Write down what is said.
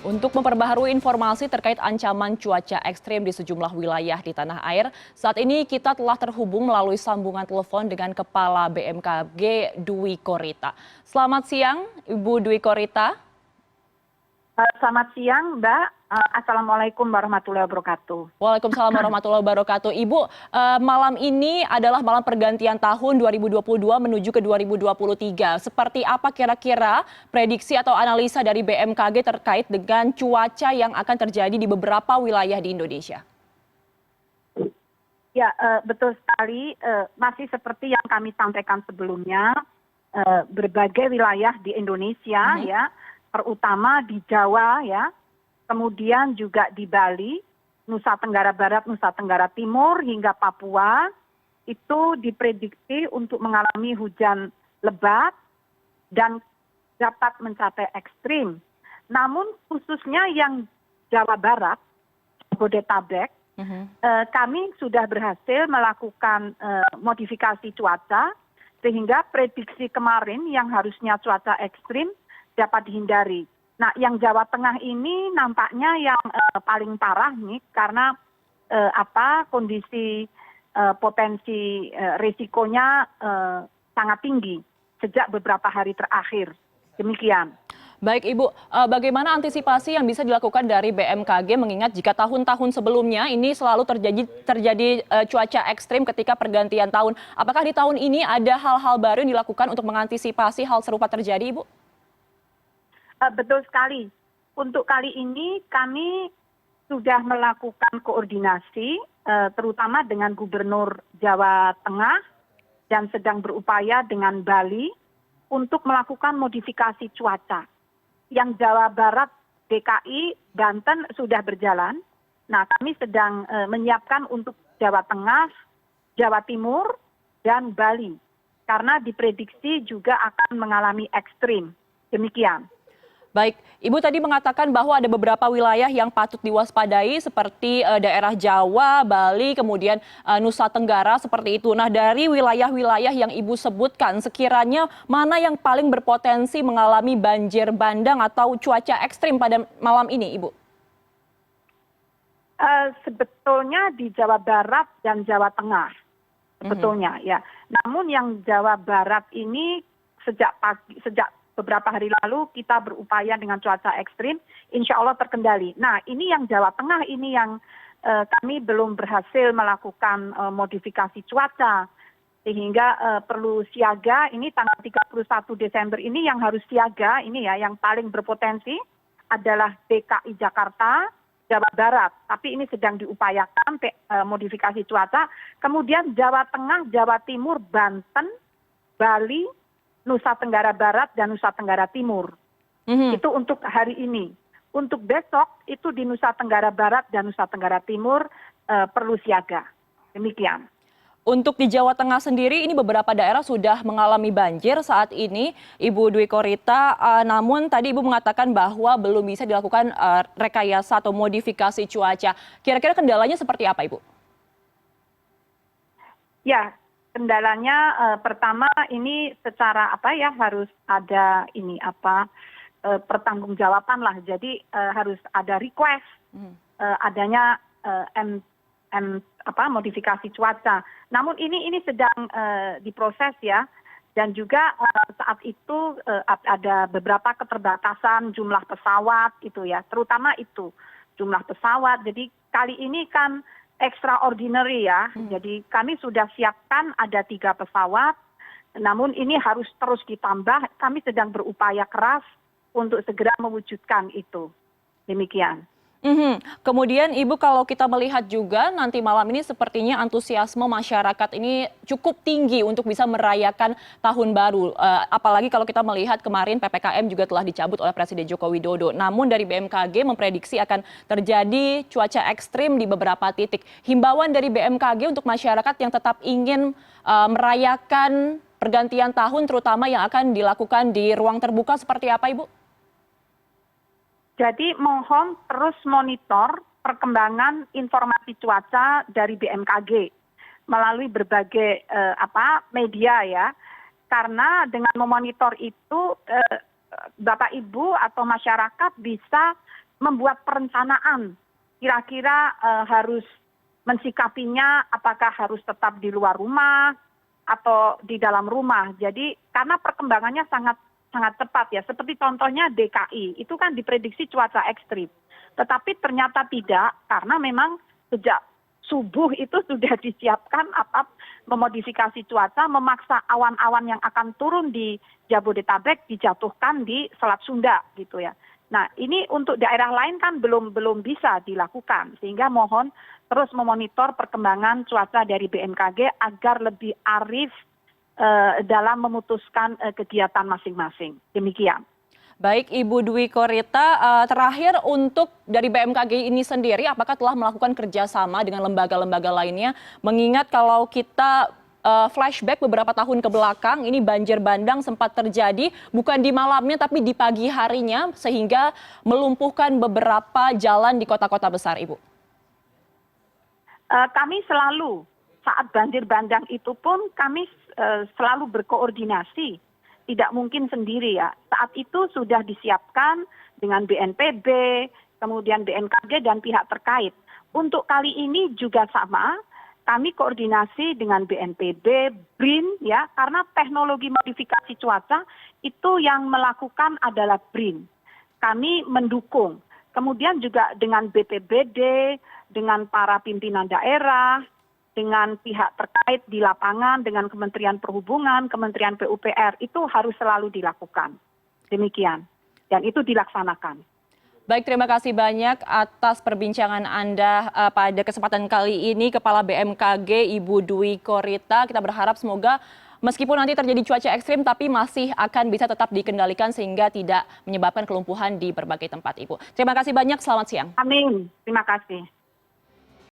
Untuk memperbaharui informasi terkait ancaman cuaca ekstrim di sejumlah wilayah di tanah air, saat ini kita telah terhubung melalui sambungan telepon dengan Kepala BMKG Dwi Korita. Selamat siang, Ibu Dwi Korita. Selamat siang, Mbak. Assalamualaikum warahmatullahi wabarakatuh. Waalaikumsalam warahmatullahi wabarakatuh. Ibu, malam ini adalah malam pergantian tahun 2022 menuju ke 2023. Seperti apa kira-kira prediksi atau analisa dari BMKG terkait dengan cuaca yang akan terjadi di beberapa wilayah di Indonesia? Ya, betul sekali. Masih seperti yang kami sampaikan sebelumnya, berbagai wilayah di Indonesia, ya, terutama di Jawa, ya, kemudian juga di Bali, Nusa Tenggara Barat, Nusa Tenggara Timur, hingga Papua, itu diprediksi untuk mengalami hujan lebat dan dapat mencapai ekstrim. Namun khususnya yang Jawa Barat, Jabodetabek, kami sudah berhasil melakukan modifikasi cuaca, sehingga prediksi kemarin yang harusnya cuaca ekstrim dapat dihindari. Nah, yang Jawa Tengah ini nampaknya yang paling parah nih, karena kondisi potensi risikonya sangat tinggi sejak beberapa hari terakhir. Demikian. Baik Ibu, bagaimana antisipasi yang bisa dilakukan dari BMKG mengingat jika tahun-tahun sebelumnya ini selalu terjadi cuaca ekstrim ketika pergantian tahun. Apakah di tahun ini ada hal-hal baru yang dilakukan untuk mengantisipasi hal serupa terjadi, Ibu? Betul sekali. Untuk kali ini kami sudah melakukan koordinasi, terutama dengan Gubernur Jawa Tengah dan sedang berupaya dengan Bali untuk melakukan modifikasi cuaca. Yang Jawa Barat, DKI, Banten sudah berjalan. Nah, kami sedang menyiapkan untuk Jawa Tengah, Jawa Timur, dan Bali. Karena diprediksi juga akan mengalami ekstrim. Demikian. Baik, Ibu tadi mengatakan bahwa ada beberapa wilayah yang patut diwaspadai seperti daerah Jawa, Bali, kemudian Nusa Tenggara seperti itu. Nah, dari wilayah-wilayah yang Ibu sebutkan, sekiranya mana yang paling berpotensi mengalami banjir bandang atau cuaca ekstrim pada malam ini, Ibu? Sebetulnya di Jawa Barat dan Jawa Tengah, sebetulnya ya. Namun yang Jawa Barat ini sejak beberapa hari lalu kita berupaya dengan cuaca ekstrim, insya Allah terkendali. Nah, ini yang Jawa Tengah ini yang kami belum berhasil melakukan modifikasi cuaca, sehingga perlu siaga. Ini tanggal 31 Desember ini yang harus siaga, ini ya yang paling berpotensi adalah DKI Jakarta, Jawa Barat. Tapi ini sedang diupayakan modifikasi cuaca. Kemudian Jawa Tengah, Jawa Timur, Banten, Bali, Nusa Tenggara Barat dan Nusa Tenggara Timur. Itu untuk hari ini. Untuk besok itu di Nusa Tenggara Barat dan Nusa Tenggara Timur perlu siaga. Demikian. Untuk di Jawa Tengah sendiri ini beberapa daerah sudah mengalami banjir saat ini, Ibu Dwi Korita. Namun tadi Ibu mengatakan bahwa belum bisa dilakukan rekayasa atau modifikasi cuaca. Kira-kira kendalanya seperti apa, Ibu? Ya. Kendalanya pertama ini secara harus ada pertanggungjawaban lah. Jadi harus ada request adanya modifikasi cuaca. Namun ini sedang diproses ya. Dan juga saat itu ada beberapa keterbatasan jumlah pesawat itu ya, terutama itu jumlah pesawat. Jadi kali ini kan extraordinary ya. Jadi kami sudah siapkan ada 3 pesawat, namun ini harus terus ditambah. Kami sedang berupaya keras untuk segera mewujudkan itu. Demikian. Kemudian Ibu kalau kita melihat juga nanti malam ini sepertinya antusiasme masyarakat ini cukup tinggi untuk bisa merayakan tahun baru. Apalagi kalau kita melihat kemarin PPKM juga telah dicabut oleh Presiden Joko Widodo. Namun dari BMKG memprediksi akan terjadi cuaca ekstrim di beberapa titik. Himbauan dari BMKG untuk masyarakat yang tetap ingin merayakan pergantian tahun terutama yang akan dilakukan di ruang terbuka seperti apa, Ibu? Jadi mohon terus monitor perkembangan informasi cuaca dari BMKG melalui berbagai media ya. Karena dengan memonitor itu Bapak Ibu atau masyarakat bisa membuat perencanaan kira-kira harus mensikapinya apakah harus tetap di luar rumah atau di dalam rumah. Jadi karena perkembangannya sangat cepat ya, seperti contohnya DKI, itu kan diprediksi cuaca ekstrim. Tetapi ternyata tidak, karena memang sejak subuh itu sudah disiapkan memodifikasi cuaca, memaksa awan-awan yang akan turun di Jabodetabek dijatuhkan di Selat Sunda gitu ya. Nah ini untuk daerah lain kan belum bisa dilakukan, sehingga mohon terus memonitor perkembangan cuaca dari BMKG agar lebih arif dalam memutuskan kegiatan masing-masing. Demikian. Baik, Ibu Dwi Korita, terakhir untuk dari BMKG ini sendiri, apakah telah melakukan kerjasama dengan lembaga-lembaga lainnya? Mengingat kalau kita flashback beberapa tahun ke belakang, ini banjir bandang sempat terjadi bukan di malamnya tapi di pagi harinya, sehingga melumpuhkan beberapa jalan di kota-kota besar, Ibu. Kami selalu saat banjir bandang itu pun kami selalu berkoordinasi, tidak mungkin sendiri ya. Saat itu sudah disiapkan dengan BNPB, kemudian BMKG dan pihak terkait. Untuk kali ini juga sama, kami koordinasi dengan BNPB, BRIN ya, karena teknologi modifikasi cuaca itu yang melakukan adalah BRIN. Kami mendukung. Kemudian juga dengan BPBD, dengan para pimpinan daerah, dengan pihak terkait di lapangan, dengan Kementerian Perhubungan, Kementerian PUPR, itu harus selalu dilakukan. Demikian. Dan itu dilaksanakan. Baik, terima kasih banyak atas perbincangan Anda pada kesempatan kali ini, Kepala BMKG Ibu Dwi Korita. Kita berharap semoga meskipun nanti terjadi cuaca ekstrim, tapi masih akan bisa tetap dikendalikan sehingga tidak menyebabkan kelumpuhan di berbagai tempat, Ibu. Terima kasih banyak, selamat siang. Amin. Terima kasih.